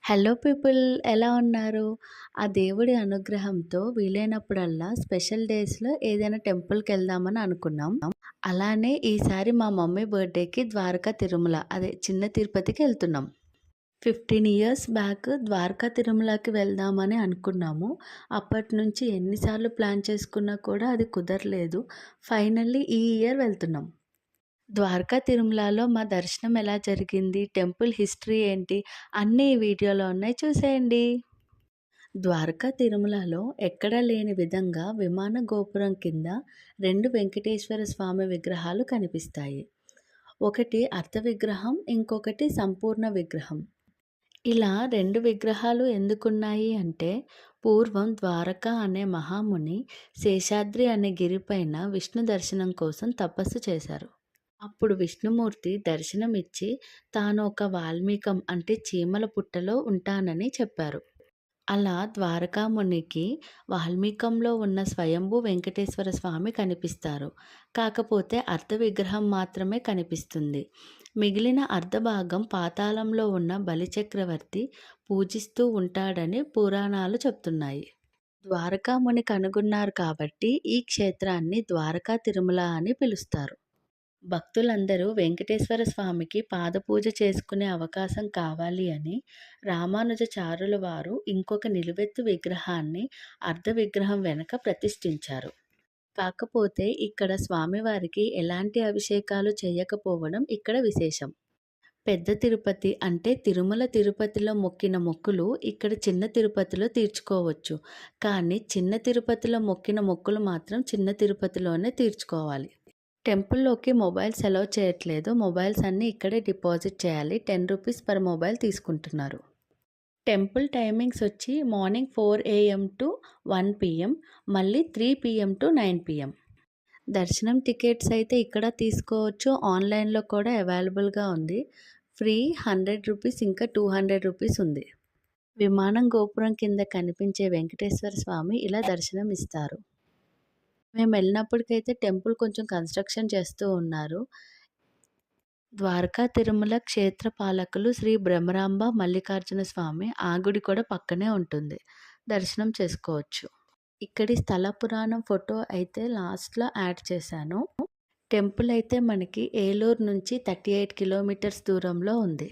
Hello people, ఎలా ఉన్నారు? ఆ దేవుడి అనుగ్రహంతో వీలైనప్పుడల్లా స్పెషల్ డేస్‌లో ఏదైనా టెంపుల్‌కెళ్దామని అనుకున్నాం. అలానే ఈసారి మా మమ్మీ బర్త్‌డేకి ద్వారకా తిరుమల అదే చిన్న తిరుపతికెళ్తున్నాం. 15 ఇయర్స్ బ్యాక్ ద్వారకా తిరుమలకి వెళ్దామని అనుకున్నాము. అప్పటినుంచి ఎన్ని సార్లు ప్లాన్ చేసుకున్నా కూడా అది కుదరలేదు. ఫైనల్లీ ఈ ఇయర్ వెళ్తున్నాం. ద్వారకా తిరుమలలో మా దర్శనం ఎలా జరిగింది, టెంపుల్ హిస్టరీ ఏంటి, అన్నీ ఈ వీడియోలో ఉన్నాయి, చూసేయండి. ద్వారకా తిరుమలలో ఎక్కడా లేని విధంగా విమాన గోపురం కింద 2 వెంకటేశ్వర స్వామి విగ్రహాలు కనిపిస్తాయి. ఒకటి అర్ధ విగ్రహం, ఇంకొకటి సంపూర్ణ విగ్రహం. ఇలా 2 విగ్రహాలు ఎందుకున్నాయి అంటే, పూర్వం ద్వారక అనే మహాముని శేషాద్రి అనే గిరిపైన విష్ణు దర్శనం కోసం తపస్సు చేశారు. అప్పుడు విష్ణుమూర్తి దర్శనమిచ్చి తాను ఒక వాల్మీకం అంటే చీమల పుట్టలో ఉంటానని చెప్పారు. అలా ద్వారకామునికి వాల్మీకంలో ఉన్న స్వయంభూ వెంకటేశ్వర స్వామి కనిపిస్తారు. కాకపోతే అర్ధ విగ్రహం మాత్రమే కనిపిస్తుంది. మిగిలిన అర్ధభాగం పాతాళంలో ఉన్న బలిచక్రవర్తి పూజిస్తూ ఉంటాడని పురాణాలు చెప్తున్నాయి. ద్వారకాముని కనుగొన్నారు కాబట్టి ఈ క్షేత్రాన్ని ద్వారకా తిరుమల అని పిలుస్తారు. భక్తులందరూ వెంకటేశ్వర స్వామికి పాదపూజ చేసుకునే అవకాశం కావాలి అని రామానుజాచార్యుల వారు ఇంకొక నిలువెత్తు విగ్రహాన్ని అర్ధ విగ్రహం వెనక ప్రతిష్ఠించారు. కాకపోతే ఇక్కడ స్వామివారికి ఎలాంటి అభిషేకాలు చేయకపోవడం ఇక్కడ విశేషం. పెద్ద తిరుపతి అంటే తిరుమల తిరుపతిలో మొక్కిన మొక్కులు ఇక్కడ చిన్న తిరుపతిలో తీర్చుకోవచ్చు. కానీ చిన్న తిరుపతిలో మొక్కిన మొక్కులు మాత్రం చిన్న తిరుపతిలోనే తీర్చుకోవాలి. టెంపుల్‌లోకి మొబైల్స్ అలౌ చేయట్లేదు. మొబైల్స్ అన్నీ ఇక్కడే డిపాజిట్ చేయాలి. రూ. 10 పర్ మొబైల్ తీసుకుంటున్నారు. టెంపుల్ టైమింగ్స్ వచ్చి మార్నింగ్ 4 AM టు 1 PM, మళ్ళీ 3 PM టు 9 PM. దర్శనం టికెట్స్ అయితే ఇక్కడ తీసుకోవచ్చు. ఆన్‌లైన్‌లో కూడా అవైలబుల్‌గా ఉంది. ఫ్రీ రూ. 100, ఇంకా రూ. 200 ఉంది. విమానం గోపురం కింద కనిపించే వెంకటేశ్వర స్వామి ఇలా దర్శనం ఇస్తారు. మేమెళ్ళినప్పటికైతే టెంపుల్ కొంచెం కన్‌స్ట్రక్షన్ చేస్తూ ఉన్నారు. ద్వారకా తిరుమల క్షేత్ర పాలకులు శ్రీ భ్రమరాంబ మల్లికార్జున స్వామి. ఆ గుడి కూడా పక్కనే ఉంటుంది. దర్శనం చేసుకోవచ్చు. ఇక్కడి స్థల పురాణం ఫోటో అయితే లాస్ట్‌లో యాడ్ చేశాను. టెంపుల్ అయితే మనకి ఏలూరు నుంచి 38 కిలోమీటర్స్ దూరంలో ఉంది.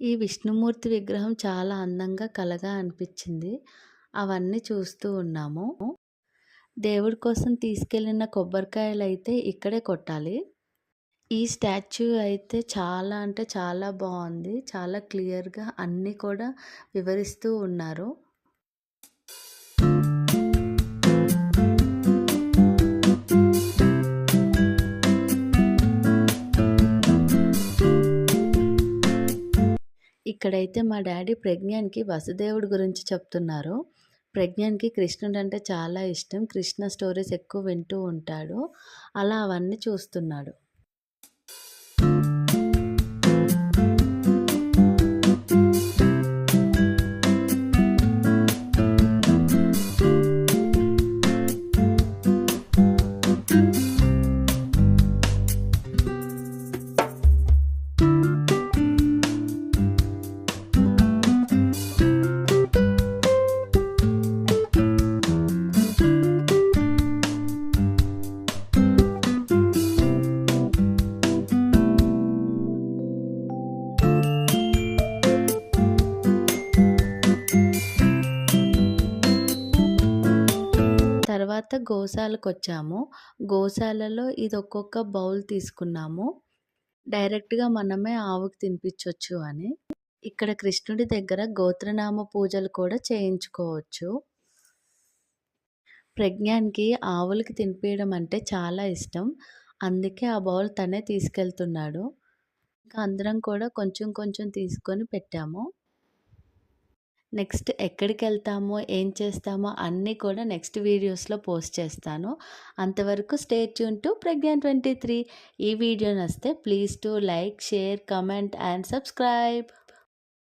ఈ విష్ణుమూర్తి విగ్రహం చాలా అందంగా కళగా అనిపించింది. అవన్నీ చూస్తూ ఉన్నాము. దేవుడి కోసం తీసుకెళ్ళిన కొబ్బరికాయలైతే ఇక్కడే కొట్టాలి. ఈ స్టాచ్యూ అయితే చాలా అంటే చాలా బాగుంది. చాలా క్లియర్‌గా అన్నీ కూడా వివరిస్తూ ఉన్నారు. ఇక్కడైతే మా డ్యాడీ ప్రజ్ఞాన్‌కి వసుదేవుడి గురించి చెప్తున్నారు. ప్రజ్ఞాన్‌కి కృష్ణుడంటే చాలా ఇష్టం. కృష్ణ స్టోరీస్ ఎక్కువ వింటూ ఉంటాడు. అలా అవన్నీ చూస్తున్నాడు. తర్వాత గోశాలకొచ్చాము. గోశాలలో ఇది ఒక్కొక్క బౌల్ తీసుకున్నాము. డైరెక్ట్‌గా మనమే ఆవుకి తినిపించొచ్చు అని. ఇక్కడ కృష్ణుడి దగ్గర గోత్రనామ పూజలు కూడా చేయించుకోవచ్చు. ప్రజ్ఞాన్‌కి ఆవులకి తినిపియడం అంటే చాలా ఇష్టం. అందుకే ఆ బౌల్ తనే తీసుకెళ్తున్నాడు. ఇంకా అందరం కూడా కొంచెం కొంచెం తీసుకొని పెట్టాము. నెక్స్ట్ ఎక్కడికెళ్తామో, ఏం చేస్తామో అన్నీ కూడా నెక్స్ట్ వీడియోస్‌లో పోస్ట్ చేస్తాను. అంతవరకు స్టే ట్యూన్ టు ప్రజ్ఞాన్ 23. ఈ వీడియో నచ్చితే please do like, share, comment and subscribe.